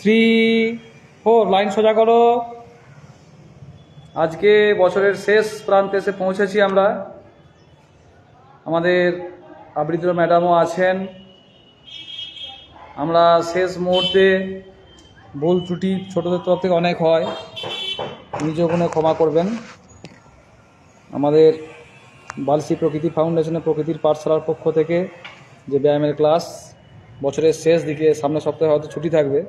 3 4 line সোজা করো। আজকে বছরের শেষ প্রান্তে এসে পৌঁছেছি আমরা। আমাদের আবৃত্তি ম্যাডামও আছেন। আমরা শেষ মুহূর্তে ভুল ত্রুটি ছোটদের তরফ থেকে অনেক হয়, নিজ গুণে ক্ষমা করবেন। আমাদের বালসি প্রকৃতি ফাউন্ডেশনের প্রকৃতির পাঠশালার পক্ষ থেকে যে ব্যায়ামের ক্লাস বছরের শেষ দিকে, সামনের সপ্তাহে হয়তো ছুটি থাকবে,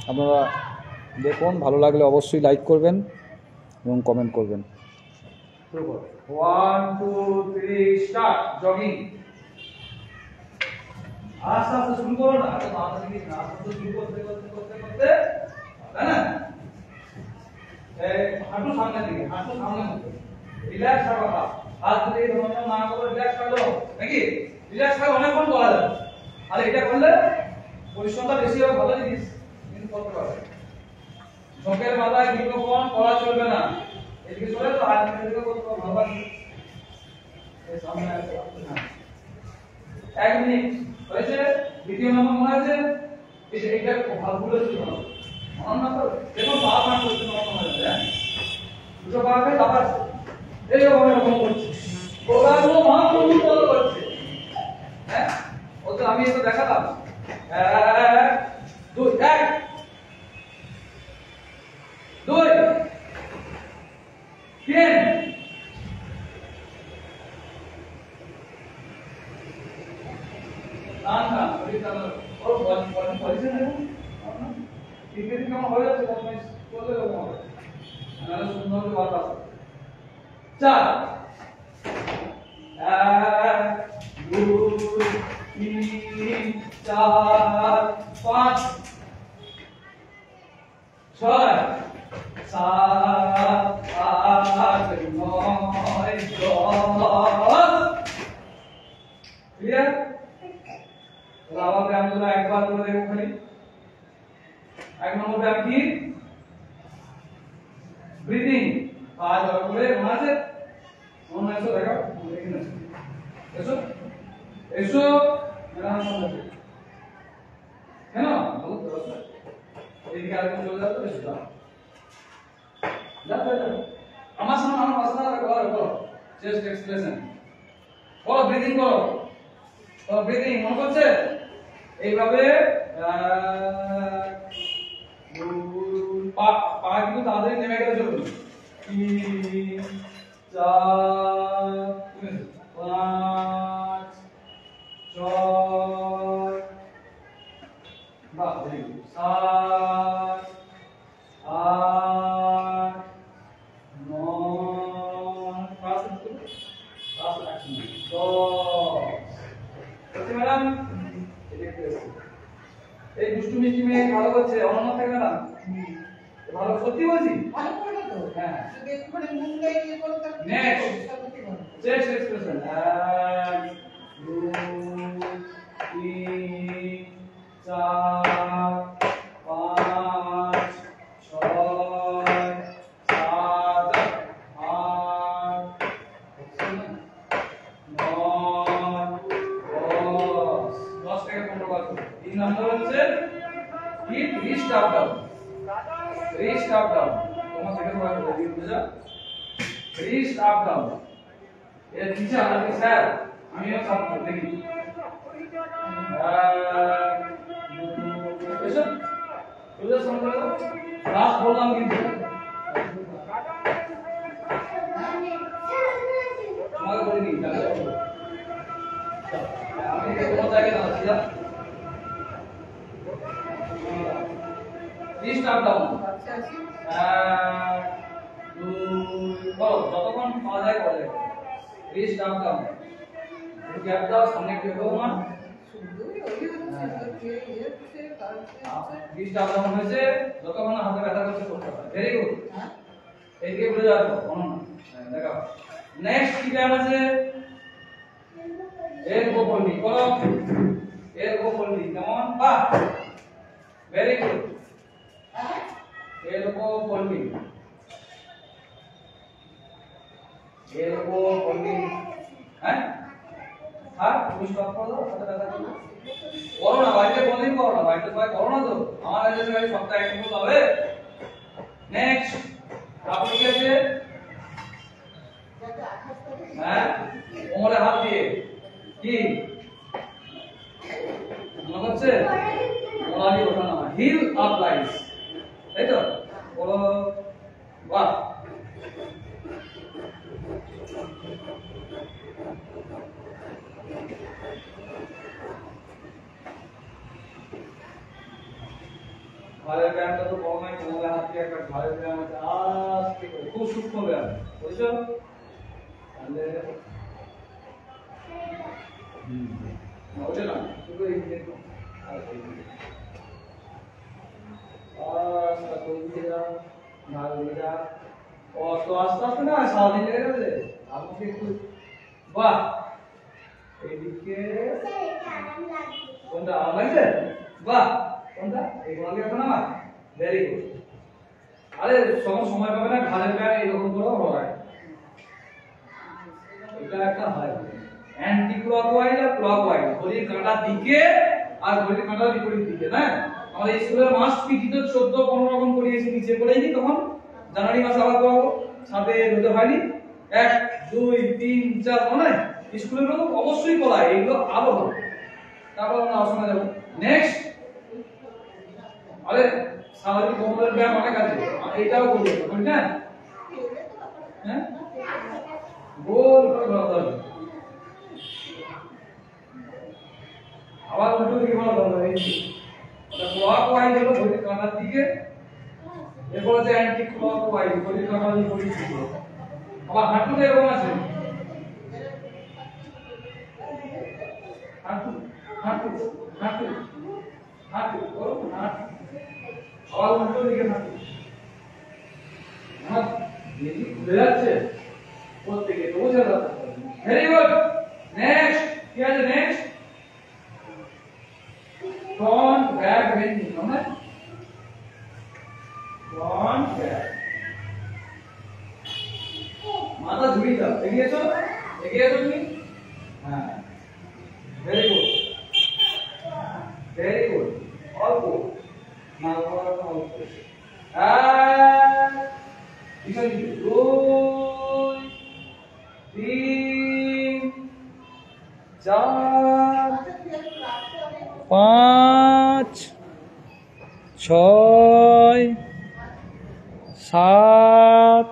আপনারা দেখুন। ভালো লাগলে অবশ্যই লাইক করবেন এবং কমেন্ট করবেন। 1 2 3 স্টার্ট। জগিং। আস্তে আস্তে শুরু করো না, আস্তে আস্তে শুরু করতে করতে করতে করতে, তাই না? হাঁটু সামনের দিকে, হাঁটু সামনের দিকে, রিল্যাক্স থাকো। হাত দিয়ে ধরো না করো, রিল্যাক্স থাকো নাকি? রিল্যাক্স থাকো অনেকক্ষণ করা যাবে। আর এটা করলে পরিশ্রমটা বেশি হবে, ভালো জিনিস কিন্তু করতে পারবে। ঝোঁকের মাথায় দীর্ঘক্ষণ করা চলবে না। এদিকে চলে তো হাত দিকে করতে পারবে, ভালো লাগবে। এই সামনে আছে, না 1 মিনিট হয়েছে। দ্বিতীয় নম্বর মনে আছে? এইটা ভালো ভুলে ছিল না, মনে না তো? দেখো পা পা করতে মনে হয়, হ্যাঁ দুটো পা করে আবার এইরকম এরকম করছে, ওরাও মহাপ্রভু বল করছে। হ্যাঁ ও তো আমি এটা দেখালাম। 1 2 1 2 3 না পরিচালনা ও পরিচালনা ঠিক আছে। কেমন হয়ে যাচ্ছে বদমাইশ চলে যাবে আমাদের, নাহলে সুন্দর করে বাতা আছে। 4 1 2 3 4 5 6 7 8 9 10। ক্লিয়ার? আবার ব্যায়ামগুলো একবার করে দেখো খালি। 1 নম্বর ব্যায়াম কি? ব্রিদিং। পা জড়ো করে, মনে আছে? মনে আছে? দেখো এখানে এসো এসো মেরা সামনে কেন ভালো তো আছে। এইদিকে আরেকজন চলে যাবে তো, এসো যাও যাও যাও। আমার সামনে আমার পাশে দাঁড়াও, করো চেস্ট এক্সপ্রেশন করো, ব্রিদিং করো। তো ব্রিদিং মনে করছে এইভাবে পা কিন্তু তাড়াতাড়ি নেমে গেলে চলবে। 3 4 5 6 বাহ 7 8 9 10। ম্যাডাম এই দুষ্টু মিষ্টি মেয়ে ভালো করছে, অনন্য থাকবে না ভালো, সত্যি বলছি। ভালো করে তো, হ্যাঁ যদি একটুখানি মুখটাই নিয়ে করতে। Next chest expression. 1 2 3 4 5 6 7 8 9 10 থেকে 15 বার। 3 নম্বর হচ্ছে hip wrist up down. Wrist up down তোমার সেকেন্ড ওয়ার্ড বলে বুঝা। রিস্ট আপ ডাউন এর টিচার আমি স্যার, আমিও ছাত্র দেখি। এসব বুঝা সমঝ ক্লাস বললাম কিন্তু তোমাকে বলিনি। আমি তোমার জায়গায় দাঁড়াচ্ছি। রিস্ট আপ ডাউন 1 2 করো, যতক্ষণ পাওয়া যায় করে দেখো। রিস্ট আপ ডাউন, গ্যাপ দাও, সামনে কি হবে না রিস্ট আপ ডাউন হয়েছে, যতক্ষণ হাতে ব্যথা করছে করতে হবে। ভেরি গুড, এইদিকে বুঝে যাবো কোনো না। দেখো নেক্সট কি ব্যায়াম আছে? এর গোপল্লি করো, এর গোপল্লি কেমন? বাহ ভেরি গুড। এরকম পল্লি, এরকম পল্লি, হ্যাঁ আর তুমি স্টপ করো, হাতে ব্যথা করো। করো না বাড়িতে, কোনদিন করো না বাড়িতে, সবাই করো না তো। আমার কাছে এসে গেছে সপ্তাহে এক নম্বর পাবে। নেক্সট তারপরে কি আছে? হ্যাঁ কোমরে হাত দিয়ে কি মনে হচ্ছে মোড়ালি ওঠানো হয়, হিল আপ রাইজ, তাই তো? বলো বাহ। ঘাড়ের ব্যায়ামটা তো বড় নয়, কোমরে হাত দিয়ে একটা ঘাড়ের ব্যায়াম আছে, আস্তে করে, খুব সূক্ষ্ম ব্যায়াম, বুঝছো? তাহলে ওটা না শুধু এই দিকে আর এই দিকে আস্তে করে দিয়ে যাও, ঘাড় দিয়ে যাও, ও তো আস্তে আস্তে না সারাদিন লেগে যাবে। আমাকে একটু বাহ, এইদিকে কোনটা আরাম লাগছে? বাহ, কোনটা? এই কোনটা এখন আমার ভেরি গুড। আরে সময় পাবে না, ঘাড়ের ব্যায়াম এরকম করেও হয়। এটা একটা হয় অ্যান্টি ক্লকওয়াইজ আর ক্লকওয়াইজ, ঘড়ির কাঁটার দিকে আর ঘড়ির কাঁটার বিপরীত দিকে, না? আমাদের স্কুলের মাস্ট পিটি তো 14-15 রকম করিয়েছি, নিচে পড়েইনি তখন জানুয়ারি মাসে আবার করাবো, সাথে রোদে হয়নি 1 2 3 4 মনে হয় স্কুলের লোক অবশ্যই করায়, এগুলো আরো ভালো। তারপর আমরা আসনে যাব। নেক্সট আরে স্বাভাবিক কোমরের ব্যায়াম অনেক আছে, এটাও করবে বুঝলি না? হ্যাঁ গোল করে ধরতে হবে, আবার উল্টো দিকে বলা ধরবে, এই এটা ক্লকওয়াইজ হলো ঘড়ির কাঁটার দিকে, এরপর আছে অ্যান্টি ক্লকওয়াইজ ঘড়ির কাঁটার বিপরীত দিকে। আবার হাঁটু এরকম আছে, হাঁটু হাঁটু হাঁটু হাঁটু করো হাঁটু, আবার উল্টো দিকে হাঁটু, হাত বেশি ঘুরে যাচ্ছে প্রত্যেকে, তো বুঝে যাবে। Very good. নেক্সট কি আছে? নেক্সট ফ্রন্ট ব্যাক বেন্ডিং, না? ফ্রন্ট ব্যাক, মাথা ঝুলিয়ে দাও, এগিয়েছো তুমি, হ্যাঁ ভেরি গুড ভেরি গুড। অল্প না অল্প, পিছন দিকে 2 3 4 5 6 7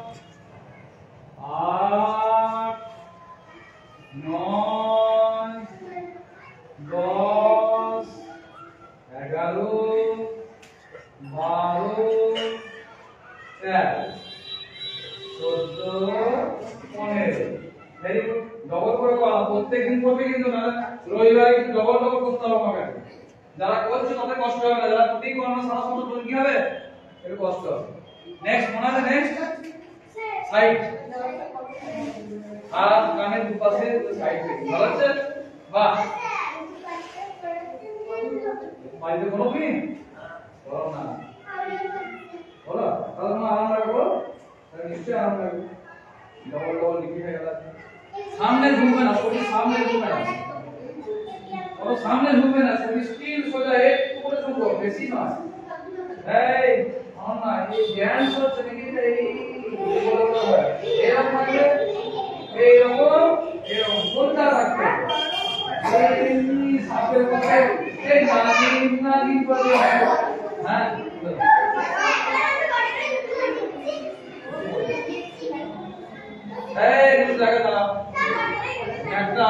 8 9 10 11 12 13 14 15। Very good. ডবল করে করা, প্রত্যেকদিন করবে কিন্তু না, রবিবারে কিন্তু ডবল করতে হবে আমাকে। যারা করছে তাদের কষ্ট হবে না, যারা প্রতিদিন করবে সারা সময় করলে কি হবে? একটু কষ্ট হবে। নেক্সট মনে আছে? নেক্সট সাইড, আর কানের দুপাশে সাইড থেকে ভালো আছে। বাহ, বাড়িতে বলো তুমি, বলো না বলো, তাহলে তোমার আরাম লাগবে, নিশ্চয়ই আরাম লাগবে। ডবল ডবল লিখে হয়ে গেল, সামনে ঝুঁকবে না, শরীর সামনে ঝুঁকবে না, ওর সামনে ঝুঁকবে না, শরীর স্টিল সোজা, একটু করে ঝুঁকো, বেশি নয়। এই আমার না এই জ্ঞান হচ্ছে নাকি এই এরকম থাকলে এইরকম এরকম সোজা রাখতে হবে। এই সাপের মধ্যে এই নাগিন করে, হ্যাঁ এই নিচে জায়গা দাও, একটা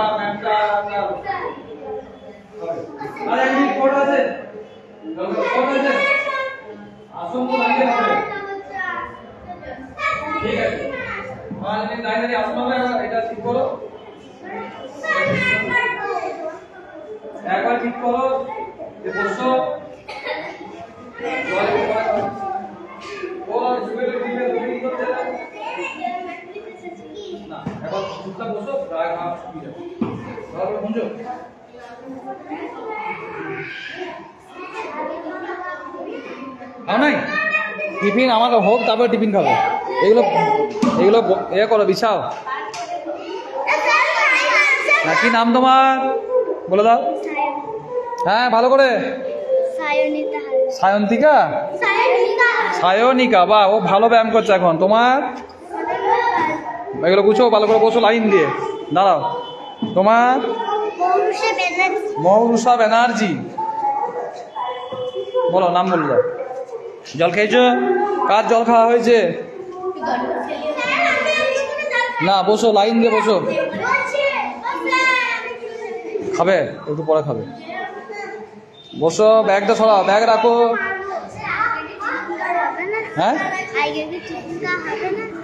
আরে একটা কোড আছে, কোড আছে, আসন তো লাগিয়ে হবে, ঠিক আছে? আর যদি দাঁড়িয়ে আসন হবে, এটা ঠিক করো, একবার ঠিক করো যে বসো, ওর জুবেলে দিবে তুমি করতে না, একবার চুপচাপ বসো, রাগ হাত শুকিয়ে যাবে, তারপর বুঝো। নাই টিফিন আমাকে হোক, তারপর টিফিন খাবো। এগুলো এগুলো ইয়ে করো, বিছাও না। কি নাম তোমার বলে দাও? হ্যাঁ ভালো করে। সায়ন্তিকা, সায়নিকা, বাহ, ও ভালো ব্যায়াম করছে এখন। তোমার এগুলো গুছো, ভালো করে বসো লাইন দিয়ে, দাঁড়াও। তোমার মৌরুষা ব্যানার্জি, বলো নাম বলে দাও। জল খেয়েছো? কার জল খাওয়া হয়েছে? না, বসো লাইন দিয়ে বসো। খাবে একটু পরে খাবে, বসো। ব্যাগটা সরাও, ব্যাগ রাখো। হ্যাঁ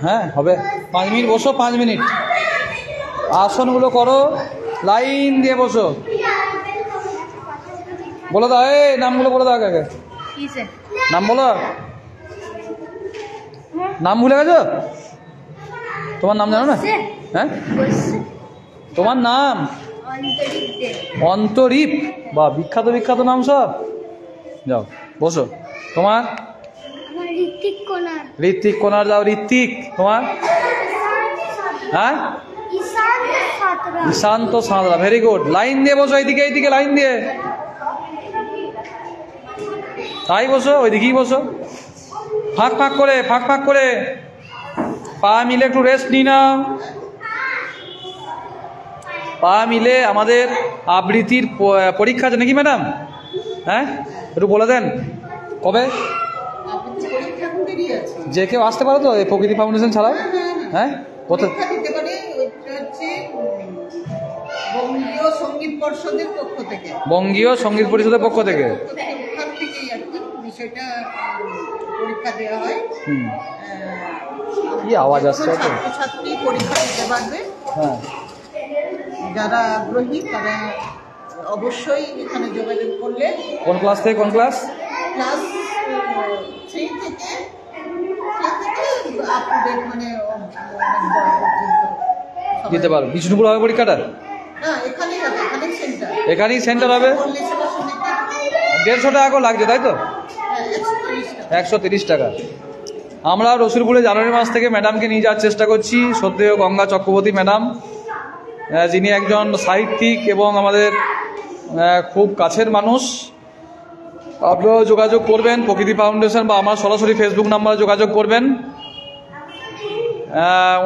হ্যাঁ হবে, 5 মিনিট বসো, 5 মিনিট। আসনগুলো করো, লাইন দিয়ে বসো। বলে দাও, এই নামগুলো বলে দাও আগে। নাম বলো। নাম ভুলে গেছো? তোমার নাম জানো না? হ্যাঁ, তোমার নাম অন্তরীপ, বা বিখ্যাত বিখ্যাত নাম সব। যাও বসো। তোমার? ঋত্বিক কোনার, যাও ঋত্বিক। তোমার? হ্যাঁ, Ishant Santra, very good. Line দিয়ে বসো, এইদিকে এইদিকে লাইন দিয়ে, তাই বসো, ওইদিকেই বসো, ফাঁক ফাঁক করে, ফাঁক ফাঁক করে। পা মিলে একটু রেস্ট নিই না, পা মিলে। আমাদের আবৃত্তির পরীক্ষা আছে নাকি ম্যাডাম? হ্যাঁ, একটু বলে দেন কবে। যে কেউ আসতে পারো তো, এই প্রকৃতি ফাউন্ডেশন ছাড়াও? হ্যাঁ, কোথায়? বঙ্গীয় সঙ্গীত পরিষদের পক্ষ থেকে কি আওয়াজ আসছে? ছাত্রী পরীক্ষা দিতে পারবে। হ্যাঁ, যারা আগ্রহী তারা অবশ্যই এখানে যোগাযোগ করলে। কোন ক্লাস থেকে কোন ক্লাস? ক্লাস 3 থেকে আপনাদের মানে দিতে পারো। বিষ্ণুপুর হবে পরীক্ষাটা? না, এখানেই সেন্টার হবে। 150 টাকা করে লাগছে, তাই তো? 130 টাকা। আমরা রসুলপুরে জানুয়ারি মাস থেকে ম্যাডামকে নিয়ে যাওয়ার চেষ্টা করছি, শ্রদ্ধেয় গঙ্গা চক্রবর্তী ম্যাডাম, যিনি একজন সাহিত্যিক এবং আমাদের খুব কাছের মানুষ। আপনারাও যোগাযোগ করবেন প্রকৃতি ফাউন্ডেশন বা আমার সরাসরি ফেসবুক নাম্বারে যোগাযোগ করবেন।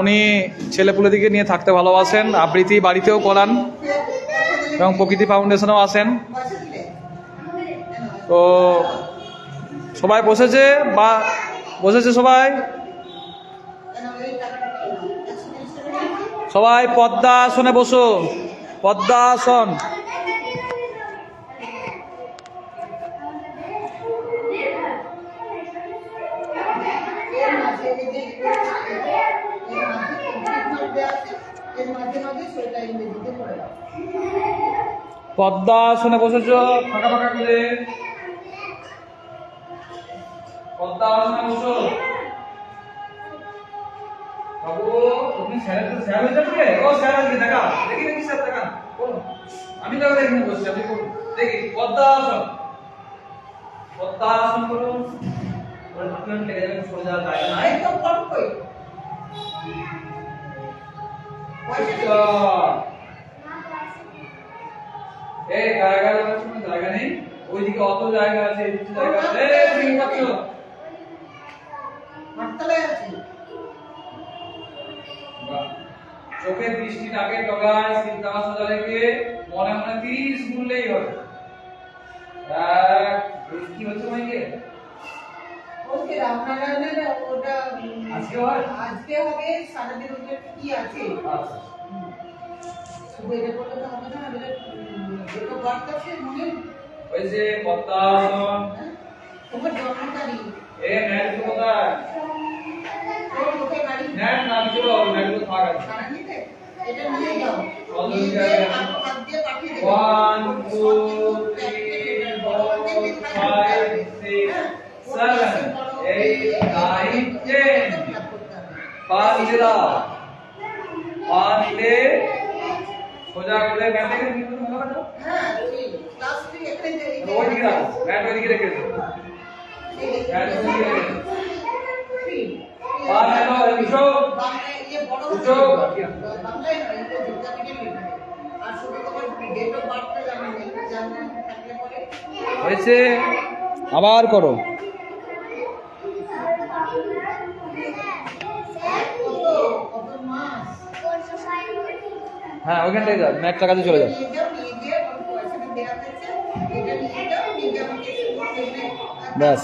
উনি ছেলেপুলেদিকে নিয়ে থাকতে ভালোবাসেন, আবৃত্তি বাড়িতেও করান এবং প্রকৃতি ফাউন্ডেশনেও আসেন। তো সবাই বসেছে বা বসেছে সবাই? সবাই পদ্মাসনে বসো, পদ্মাসন। পদ্মাসনে বসেছ, ফাঁকা ফাঁকা করে পদ্মাসনে বসো। বাবু, তুমি স্যার হয়ে যাবে? ও স্যার আজকে দেখা দেখি দেখি, স্যার দেখা বলো। আমি তো এখানে বসছি, আপনি দেখি পদ্মাসন। পদ্মাসন করুন। ওর হাতটা লেগে যাবে, সরে যাওয়ার জায়গা নাই। একদম কম কই এই জায়গা লাগার কোনো জায়গা নেই, ওইদিকে অত জায়গা আছে, এই জায়গা আছে। এই ঠিক আছে, মাঠতলায় আছে। চোখের দৃষ্টিটাকে জগায়, চিন্তা সোজা রেখে মনে মনে 30 গুনলেই হবে। কি হচ্ছে মাইকে? ওকে, রামনারায়ণের ওটা আজকে হয়, আজকে হবে। সারাদিন ওটা কি আছে? আচ্ছা, শুধু এটা করলে তো হবে না, এটা বার্তা আছে মনে। ওই যে পদ্মাসন, তোমার জন্ম তারিখ। ম্যাট তো কোথায়? ম্যাট না দিল, ম্যাট তো থাক আছে। এটা নিয়ে যাও, হাত দিয়ে পাঠিয়ে দেব। 1 2 3 4 5 6 7 8 9 10। পা নিচে দাও, পা নিলে সোজা করে ম্যাটে নিয়ে যাও। হ্যাঁ, ক্লাস 3 এখানে দিয়ে ওই দিকে রাখো, ম্যাট ওই দিকে রেখে দাও। ম্যাট ওই দিকে রেখে দাও। পা নাও, এসো ये বড় উঠো। বাংলায় না, এটা বিজ্ঞানীকে লিখবে। আর শুধু তোমার ডেট অফ বার্থটা জানা নেই, জানা থাকলে পরে হয়েছে। আবার করো। হ্যাঁ ওইখানটায় যাও, ম্যাটটার কাছে চলে যাও। ব্যাস,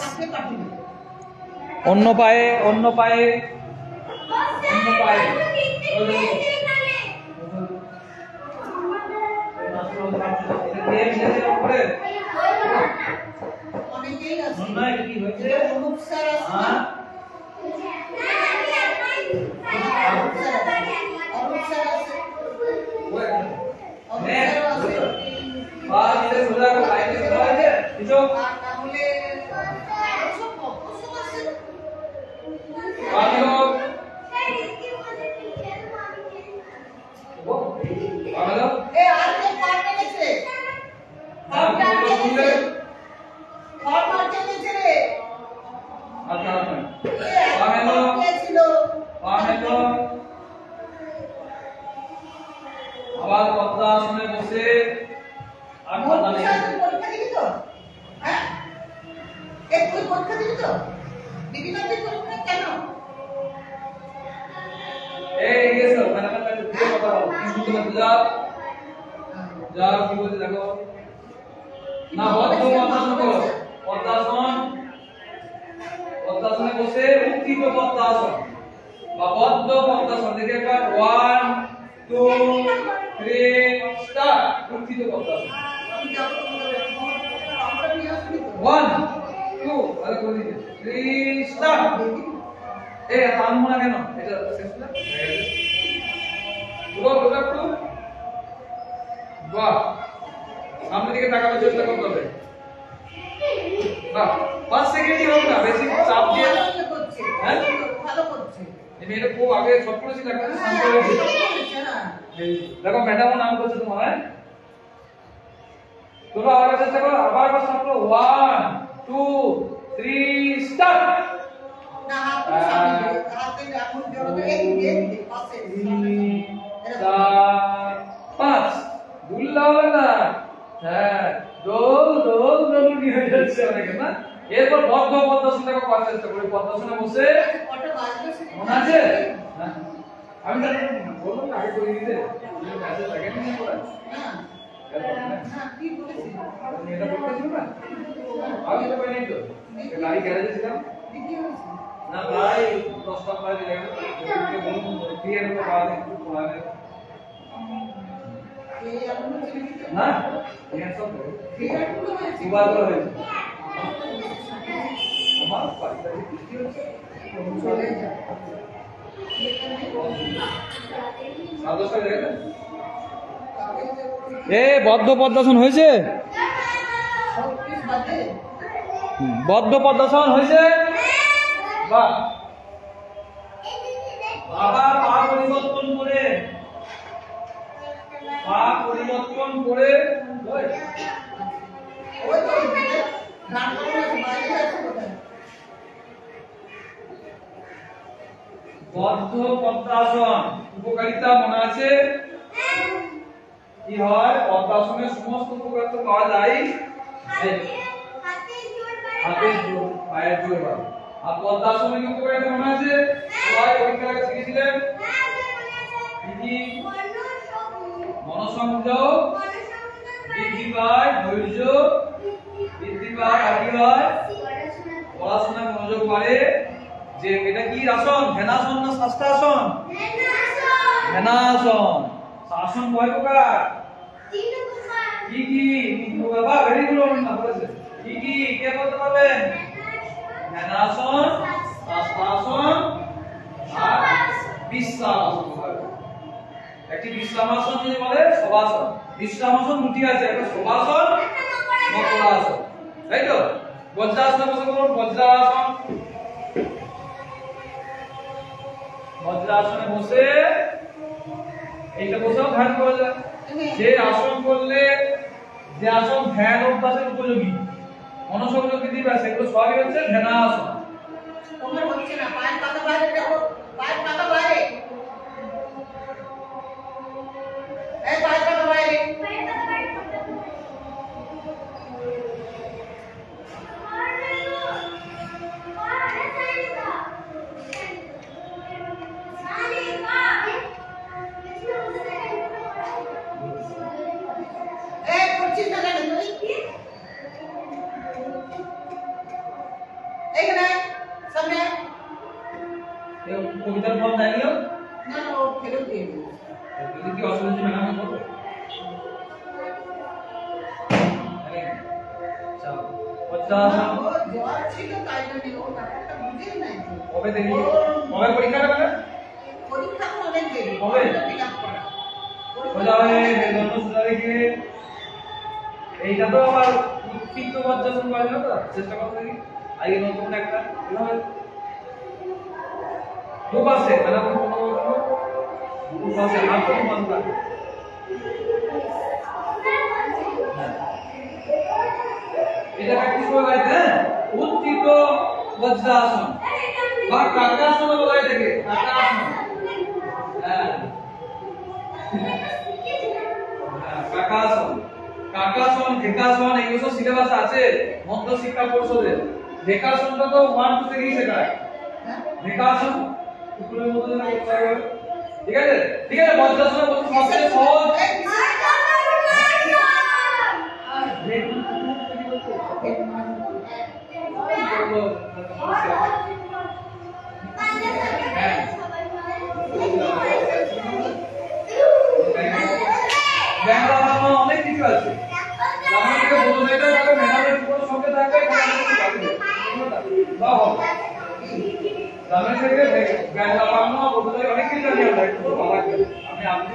অন্য পায়ে অন্য পায়ে অন্য পায়ে আবার পদ্মাসনে বসে পদ্মাসনে বসে উত্থিত পদ্মাসন বা বদ্ধ পদ্মাসন। দেখে একবার 1 2 3 স্টার্ট। উত্থিত পদ্মাসন 1 2 আরে করে দিন 3 স্টার্ট। এই থামবো না কেন? এটা শেষ না পুরো পুরো একটু বাহ, সামনের দিকে তাকানোর চেষ্টা করতে হবে। বাহ, 5 সেকেন্ডই হোক না, বেশি চাপ দিয়ে হ্যাঁ ভালো করছে। এই মেয়েটা খুব আগে শর্ট করেছি, দেখো শান্ত হয়েছে। দেখো ম্যাডামও নাম করছে তোমার। হ্যাঁ তোমরা আবার চেষ্টা করো, আবার একবার স্টার্ট করো। 1 2 3 স্টার্ট। না হাতে এখন জড়ো এই পাশে 5 ভুললে হবে না। হ্যাঁ দোল দোল দোল কি হয়ে যাচ্ছে অনেকে না। এরপর বদ্ধ পদ্মাসনে করার চেষ্টা করি। পদ্মাসনে বসে মনে আছে? আমি বললাম না আগে করে দিতে কাজে লাগে না করে না কি বলেছি এটা বলতে ছিল না। আমি তো পাইনি তো গাড়ি গ্যারেজে ছিলাম না প্রায় 10টা প্রায় দিলে ক্লিয়ার করে পাওয়া যায় একটু পড়ালে না ये सब सुबह को है हमारा पार्टी चले जा সাদস্য দেখেন। এ বদ্ধ পদ্মাসন হয়েছে, বদ্ধ পদ্মাসন হয়েছে। বাহ, আবার পা পরিবর্তন করে বদ্ধ পদ্মাসন উপকারিতা মনে আছে? কি হয় পদ্মাসনের সমস্ত উপকারিতা পাওয়া যায় হাতের জোর পায়ের জোর বাড়ে। আর পদ্মাসনের কি উপকারিতা মনে আছে? সবাই পরীক্ষার আগে শিখেছিলেন কি? মনোসংযোগ বৃদ্ধি পায়, ধৈর্য বৃদ্ধি পায়, আর কি হয় পড়াশোনায় মনোযোগ বাড়ে। যে এটা কি আসন? ধ্যানাসন না শাস্ত্রাসন? ধ্যানাসন। আসন কয় প্রকার? কি কি? 3 প্রকার। বা ভেরি গুড না বলেছে। কি কি কে বলতে পারবেন? ধ্যানাসন, শাস্ত্রাসন আর বিশ্রামাসন। একটি বিশ্রামাসন যদি বলে শবাসন। বিশ্রামাসন দুটি আছে, একটা শবাসন, মকরাসন, তাই তো? বজ্রাসনে বসে বলুন বজ্রাসন। বজ্রাসনে বসে এইটা বসেও ধ্যান করা যায়। যে আসন করলে, যে আসন ধ্যান অভ্যাসের উপযোগী, মনোসংযোগ বৃদ্ধি পায়, সেগুলো সবই হচ্ছে ধ্যানাসন। তোমার হচ্ছে না, পায়ের পাতা বাইরে দেখো, পায়ের পাতা বাইরে, এই পায়ের পাতা বাইরে, পায়ের পাতা বাইরে। এখানে সামনে এই কবিতার ফল জানিও না ও ফেরত দিয়ে দিও যদি কি অসুবিধা না আমি করব আচ্ছা পদ্মাসন ও জ্বর ছিল তাই জন্য ও ব্যাপারটা বুঝেই নাই কবে দেখি কবে পরীক্ষা হবে পরীক্ষা তো অনেক দেরি কবে? ফিল আপ করা সোজা হয়ে মেরুদণ্ড সোজা রেখে এইটা তো আবার উৎকৃষ্ট পদ্মাসন করা যাবে তো চেষ্টা করতে দেখি আগে নতুন একটা এভাবে দুপাশে মানে কোনো দুপাশে হাত তো বন্ধ রাখবে এটা প্র্যাকটিস করে গাইতে হ্যাঁ উৎকৃষ্ট বজ্রাসন বা কাকাসন বলা হয় এটাকে কাকাসন হ্যাঁ কাকাসন কাকাসন ঢেকাসন এগুলো সব সিলেবাস আছে মধ্য শিক্ষা পরিষদে ঢেকাসনটা তো 1 2 থেকেই শেখায় ঢেকাসন উপরের মধ্যে না করতে হবে ঠিক আছে বজ্রাসনের মধ্যে সবচেয়ে সহজ অনেক কিছু আছে অনেক কিছু আমি আপনি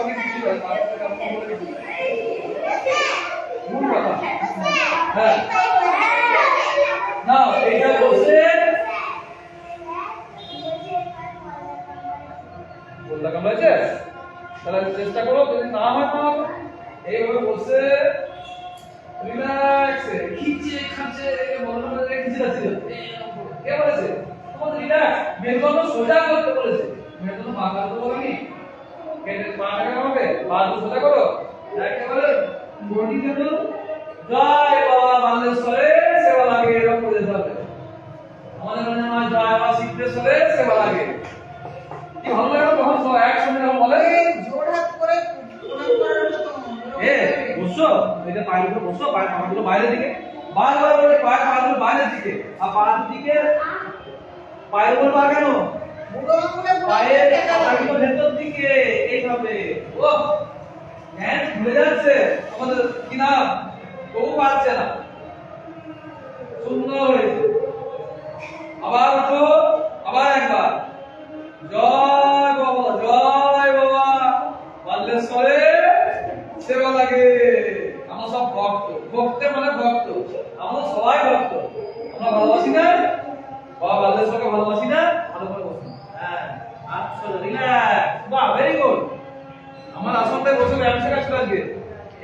অনেক কিছু হ্যাঁ না এইটা বলছে বলতে কেমন হয়েছে তাহলে চেষ্টা করো যদি না হয় না এইভাবে বসে রিল্যাক্স খিচে খাচে মনে মনে খিচে যাচ্ছে কে বলেছে তোমাদের রিল্যাক্স মেরুদণ্ড সোজা করতে বলেছে মেরুদণ্ড বাঁকা করতে বলেনি কেটে পা টাকা হবে পা সোজা করো একেবারে বডি কেন জয় বাবা বালেশ্বরে সেবা লাগে এরকম করে যেতে হবে আমাদের মনে হয় জয় বাবা সিদ্ধেশ্বরে সেবা লাগে কি ভালো লাগে তখন সব একসঙ্গে যখন বলে জোড়হাত করে প্রণাম করার মতো বসো এটা পায়ের উপর বসো পায়ের পাগুলো বাইরের দিকে বারবার করে পাগুলো বাইরের দিকে আর পায়ের দিকে পায়ের উপর পা কেন পায়ের পাগুলো ভেতর দিকে এইভাবে ও হ্যাঁ ভুলে যাচ্ছে আমাদের কি না তবু পারছে না সুন্দর হয়েছে আবার উঠো আবার একবার জয় বাবা বালেশ্বরে সেবা লাগে আমরা সব ভক্ত মানে ভক্ত আমরা সবাই ভক্ত আমরা ভালোবাসি না বাবা বালেশ্বরকে ভালোবাসি না ভালো করে বসুন হ্যাঁ আচ্ছা রিল্যাক্স বাহ ভেরি গুড আমার আসনটায় বসে ব্যায়াম শেখা ছিল আজকে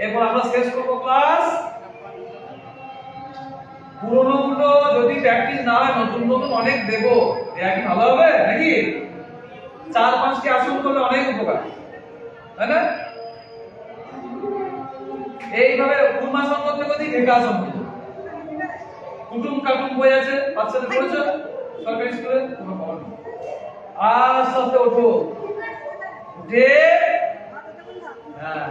এরপর আমরা শেষ করবো ক্লাস পুরোনোগুলো যদি প্র্যাকটিস না হয় নতুন নতুন অনেক দেবো এটা কি ভালো হবে নাকি 4-5টি আসন করলে অনেক উপকার তাই না এইভাবে কুর্মাসন করতে করতে ঢেকাসন হয়ে যাবে কুটুম কাটুম বই আছে বাচ্চাদের পড়েছো সরকারি স্কুলে কোনো খবর নেই আস্তে আস্তে ওঠো উঠে হ্যাঁ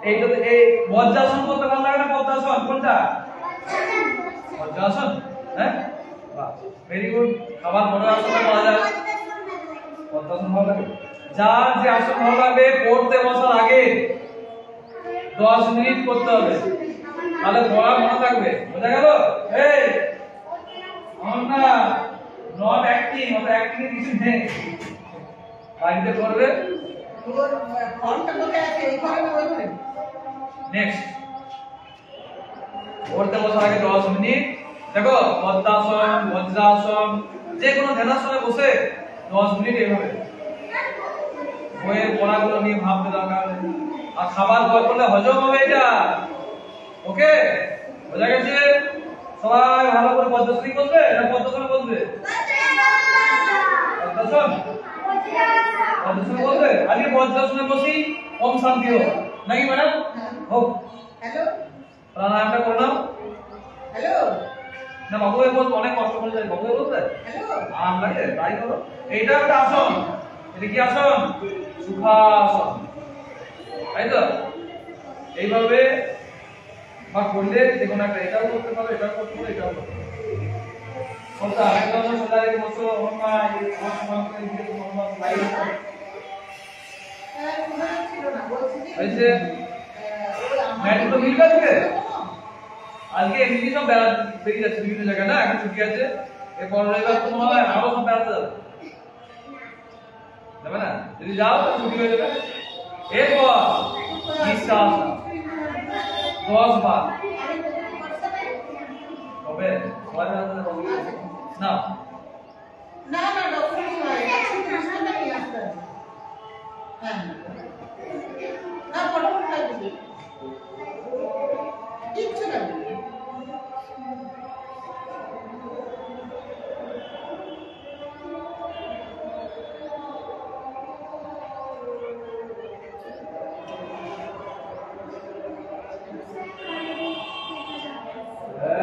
এইটা এই বজ্রাসন করতে ভালো লাগে না পদ্মাসন কোনটা বজ্রাসন হ্যাঁ বাহ ভেরি গুড আবার বড় আসন করা যায় পদ্মাসন ভালো লাগে যার যে আসন ভালো লাগবে পড়তে বসার আগে 10 মিনিট করতে হবে তাহলে পড়া মনে থাকবে বোঝা গেল এই আমরা নট অ্যাক্টিং আমরা অ্যাক্টিং এর কিছু নেই বাড়িতে করবে তোর ফর্মটা কোথায় আছে এই ঘরে না ওই ঘরে নেক্সট পড়তে বসার আগে 10 মিনিট দেখো পদ্মাসন বজ্রাসন যে কোনো ধ্যানাসনে বসে 10 মিনিট এইভাবে বইয়ের পড়াগুলো নিয়ে ভাবতে দরকার আর খাবার পর করলে হজম হবে এটা ওকে বোঝা গেছে সবাই ভালো করে পদ্মাসন বসবে না পদ্মাসনে বসবে পদ্মাসন বসবে আগে বজ্রাসনে বসি কম শান্তি হোক নাকি ম্যাডাম হোক হ্যালো প্রাণায়ামটা করে নাও হ্যালো না বাবুকে বলতে অনেক কষ্ট করে যায় বাবুকে বলতে হ্যালো আরাম লাগে তাই করো এইটা একটা আসন এটা কি আসন সুখাসন তাই তো এইভাবে বা করলে যে কোনো একটা এটাও করতে পারো এটা করতে হবে এটা করতে হবে কোনটা একদম সোজা রেখে বসো অনমা এই সমান করে দিতে অনমা লাইন ছিল না বলছি এই যে ম্যাট তো মিলবে আজকে আজকে এমনি সব বেরিয়ে যাচ্ছে বিভিন্ন জায়গায় না এখন ছুটি আছে এরপর রবিবার তো মনে হয় আরো সব বেড়াতে যাবে যাবে না যদি যাও তো ছুটি হয়ে যাবে এরপর নিঃশ্বাস 10 বার হবে সবাই বেড়াতে যাবে না না না ডক্টর হয় ছুটি আসবে না কি আসবে হ্যাঁ না ফটোফট লাগবে কিচ্ছু লাগবে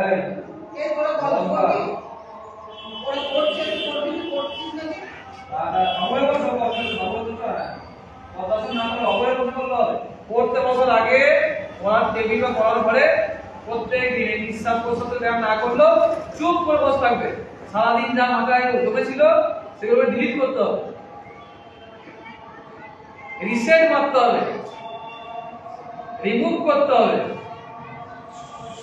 এই এরপরে গল্প করবি ওরা করছে করবি কি করছিস নাকি অবয় বসো অবয় বসো কথা শুনে আমরা অবয় বসে করতে হবে পড়তে বসার আগে পড়ার টেবিল বা পড়ার ঘরে প্রত্যেক দিন এই নিঃশ্বাস প্রশ্বাসের ব্যায়াম না করলেও চুপ করে বসে থাকবে সারাদিন যা মাথায় ঢুকেছিল সেগুলো ডিলিট করতে হবে রিসেট মারতে হবে রিমুভ করতে হবে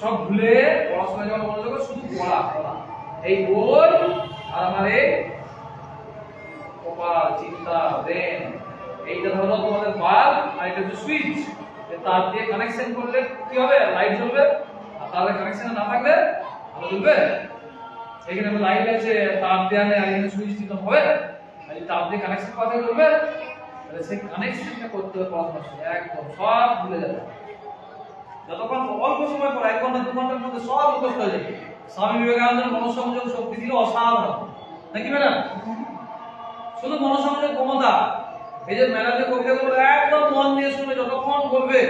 সব ভুলে পড়াশোনা যখন মনোযোগ শুধু পড়া এই বই আর আমার এই কপাল চিন্তা ব্রেন এইটা হলো তোমাদের বাল্ব আর এটা হচ্ছে সুইচ তার দিয়ে কানেকশন করলে কি হবে লাইট জ্বলবে আর তাহলে কানেকশন না থাকলে আলো জ্বলবে এখানে লাইট আছে তার দিয়ে আর এখানে সুইচ দিতে হবে আর তার দিয়ে কানেকশন কথা জ্বলবে তাহলে সেই কানেকশনটা করতে হবে পড়াশোনা একদম সব ভুলে যাবে যতক্ষণ অল্প সময় পর 1 ঘন্টা 2 ঘন্টার মধ্যে সব মুখস্থ হয়ে যাবে স্বামী বিবেকানন্দের মনোসংযোগ শক্তি ছিল অসাধারণ নাকি ম্যাডাম শুধু মনোসংযোগ ক্ষমতা এই যে ম্যাডামের কবিতাগুলো একদম মন দিয়ে শুনবে যতক্ষণ বলবে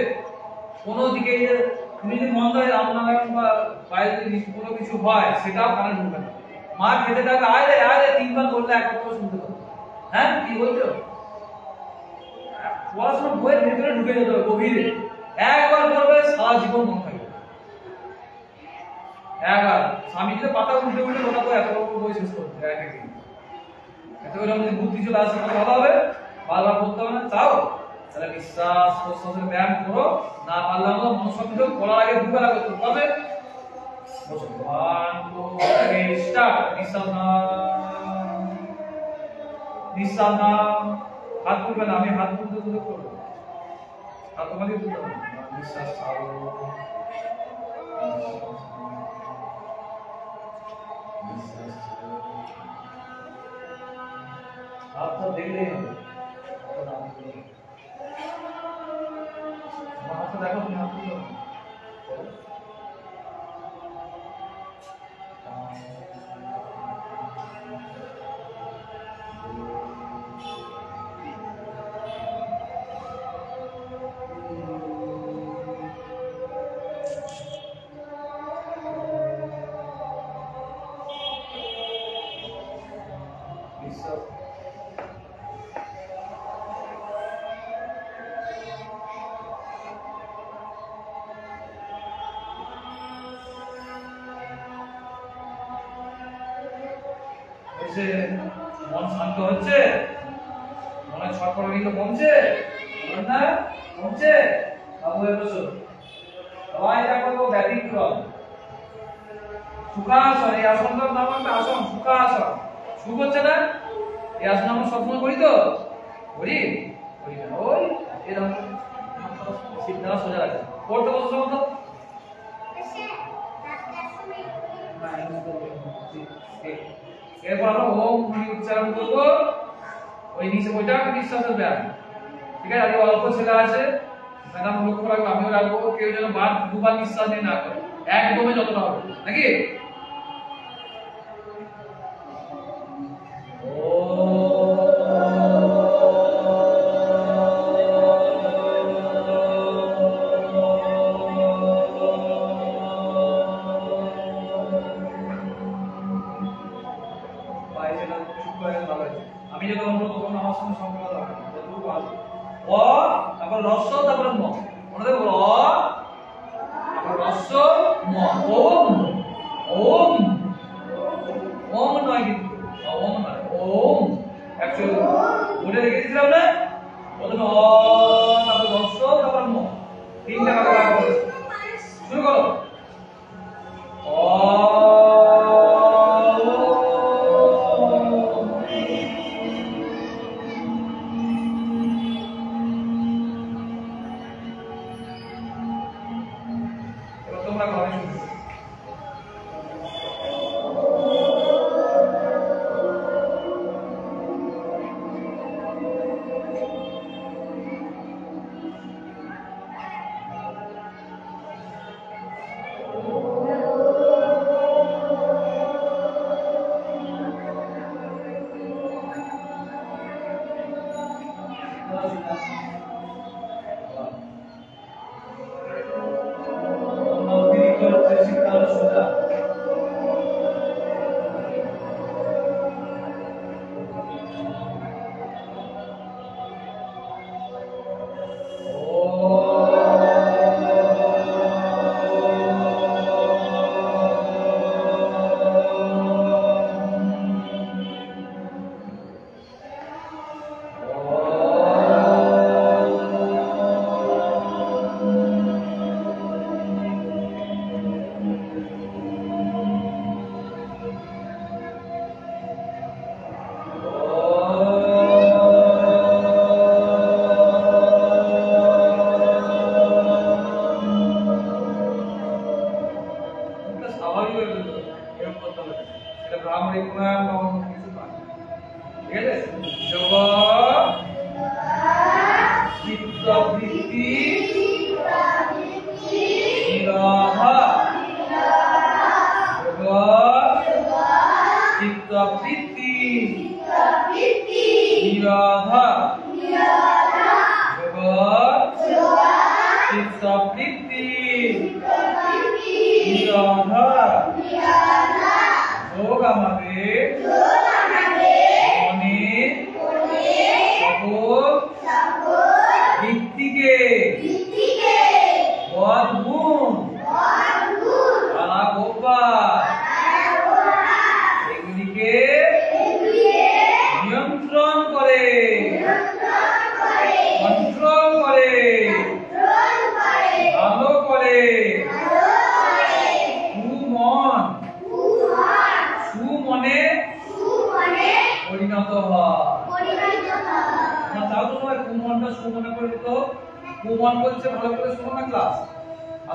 কোনো দিকে যে তুমি যদি মন দেয় রামনারায়ণ বা বাইরে যদি কোনো কিছু হয় সেটাও কানে ঢুকবে না মা খেতে থাকবে আয় রে 3 বার বললে একবার করে শুনতে পাবে হ্যাঁ কি বলছো পড়াশোনা বইয়ের ভেতরে ঢুকে যেতে হবে গভীরে একবার করবে সারা জীবন মনে থাকবে একবার স্বামীজির পাতা উল্টে উল্টে কথা বলে এত বই শেষ করতে একদিন এত করে আমাদের বুদ্ধি চলে আসবে ভালো হবে বারবার করতে হবে না চাও তাহলে নিঃশ্বাস প্রশ্বাসের ব্যায়াম করো না পারলে আমরা মনোসংযোগ করার আগে দুবার করতে হবে বসো 1 2 3 স্টার্ট নিঃশ্বাস নাও হাত তুলবে না আমি হাত তুলতে তুলতে করবো হাত তোমাকে তুলতে হবে নিঃশ্বাস ছাড়ো হাতটা দেখলেই হবে হাতটা দেখো তুমি হাত তুলো মন শান্ত হচ্ছে মনে ছটফট কিন্তু কমছে না কমছে বাবু বসো সবাই দেখো ব্যতিক্রম সুখাসন এই আসনটার নাম একটা আসন সুখাসন সুখ হচ্ছে না এই আসন আমরা সবসময় করি তো করি করি না ওই এরকম সিদ্ধা সোজা রাখে পড়তে বসো তো এরপর আমরা ওম ধ্বনি উচ্চারণ করব ওই নিচে ওইটা নিঃশ্বাসের ব্যায়াম ঠিক আছে আজকে অল্প ছেলে আছে ম্যাডাম লক্ষ্য রাখবো আমিও রাখবো কেউ যেন দুবার নিঃশ্বাস নিয়ে না করে একদমই যতটা হবে নাকি আমি যে তখন তখন আমার সঙ্গে সম্পর্ক রাখবো যতটুকু আসবে অ তারপর রস্য তারপর ম মনে রাখবো অ তারপর রস্য ম ওম ওম ওম নয় কিন্তু ওম নয় ওম অ্যাকচুয়ালি বলে রেখে দিয়েছিলাম না প্রথমে অ তারপর হস্র তারপর ম তিনটা ভাগে ভাগ করে শুরু করো তোমরা ঘরে শুরু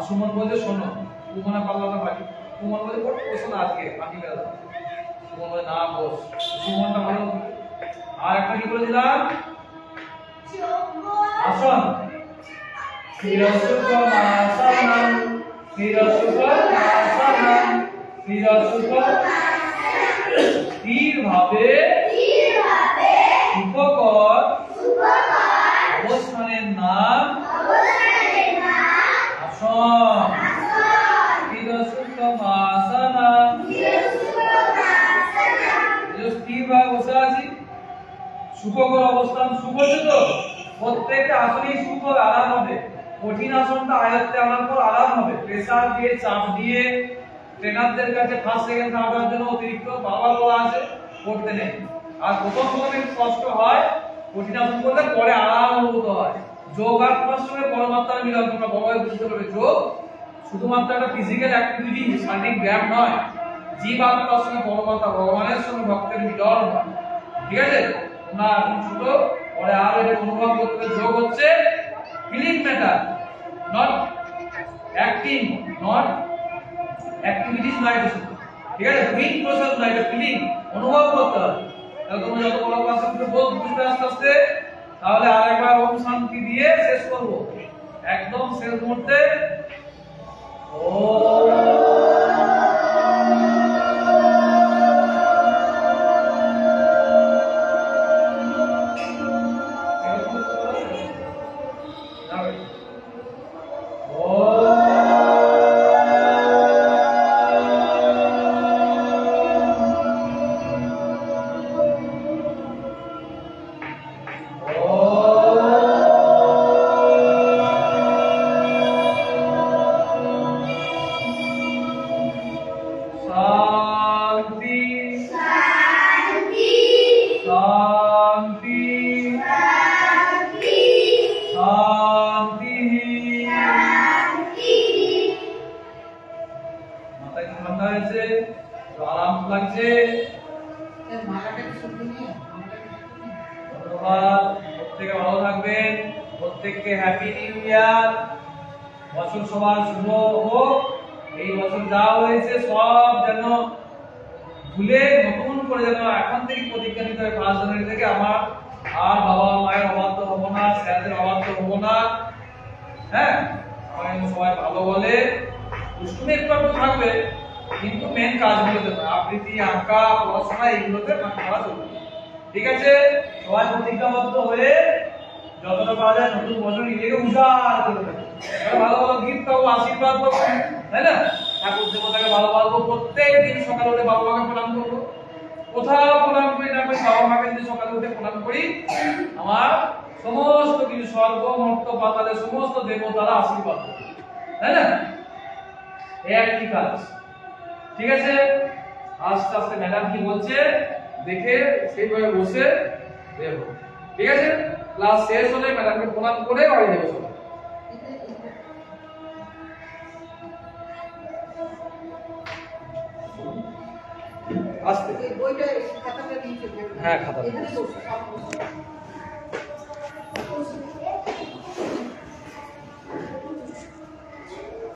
সুমন বলছে শোনো কুমনা পাল্লাটা বাকি কুমন বলে পড় বসো না আজকে পানি বেলা দাও কুমন বলে না বস সুমনটা ভালো আর একটা কি বলেছিলাম আসন শিরসুপমাসনম শিরসুপমাসনম শিরসুপ স্থির ভাবে সুখকর অবস্থানের নাম সুখকর অবস্থান সুখ হচ্ছে তো প্রত্যেকটা আসনেই সুখ হবে আরাম হবে কঠিন আসনটা আয়ত্তে আনার পর আরাম হবে প্রেসার দিয়ে চাপ দিয়ে ট্রেনারদের কাছে ফার্স্ট সেকেন্ড থার্ডের জন্য অতিরিক্ত বাবা বলা আছে করতে নেই আর প্রথম একটু কষ্ট হয় কঠিন আসন করলে পরে আরাম অনুভূত হয় যোগ আর সঙ্গে পরমাত্মার মিলন তোমরা বড়ভাবে বুঝতে পারবে যোগ শুধুমাত্র একটা ফিজিক্যাল অ্যাক্টিভিটি শারীরিক ব্যায়াম নয় জীব আত্মার সঙ্গে পরমাত্মা ভগবানের সঙ্গে ভক্তের মিলন হয় ঠিক আছে তোমরা এখন ছোট পরে আর এটা অনুভব করতে যোগ হচ্ছে feeling matter not acting not activities নয় এটা শুধু ঠিক আছে ডুইং প্রসেস নয় এটা ফিলিং অনুভব করতে হবে তাহলে তোমরা যত বড় ক্লাস করতে বুঝবে আস্তে আস্তে তাহলে আরেকবার ওম শান্তি দিয়ে শেষ করব একদম শেষ মুহূর্তে হয়েছে, আরাম লাগছে। এর মালাটা কি সুন্দর নিয়ে ধন্যবাদ। প্রত্যেকে ভালো থাকবেন, প্রত্যেককে হ্যাপি নিউ ইয়ার। বছর সবার শুভ হোক। এই বছর যা হয়েছে সব যেন ভুলে নতুন করে যেন এখন থেকে প্রতিজ্ঞা নিতে হবে 5 জানুয়ারি থেকে আমার আর বাবা মায়ের অবাধ্য হবো না, স্যারদের অবাধ্য হবো না। হ্যাঁ, আমার সবাই ভালো বলে, দুষ্টুমি একটু একটু থাকবে, কিন্তু মেন কাজগুলোতে না, আবৃত্তি, আঁকা, পড়াশোনা এইগুলোতে মাথা মারা চলবে। ঠিক আছে, সবাই প্রতিজ্ঞাবদ্ধ হয়ে যতটা পারা যায় নতুন বছর নিজেকে উজাড় করবে। ভালো ভালো গীত পাবো, আশীর্বাদ পাবো, তাই না? ঠাকুর দেবতাকে ভালোবাসবো, প্রত্যেক দিন সকালে উঠে বাবা মাকে প্রণাম করবো। কোথাও প্রণাম করি না, আমি বাবা মাকে যদি সকালে উঠে প্রণাম করি, আমার সমস্ত কিছু স্বর্গ মর্ত পাতালে সমস্ত দেবতারা আশীর্বাদ করবে, তাই না? এই একই কাজ। ঠিক আছে, আস্তে আস্তে ম্যাডাম কি বলছে দেখে সেইভাবে বসে দেব। ঠিক আছে, ক্লাস শেষ হলে ম্যাডামকে প্রণাম করে বাড়ি যাবে সবাই। আস্তে বইটা খাতাটা নিয়ে চলে হ্যাঁ, খাতা। এখানে বসে সব বসে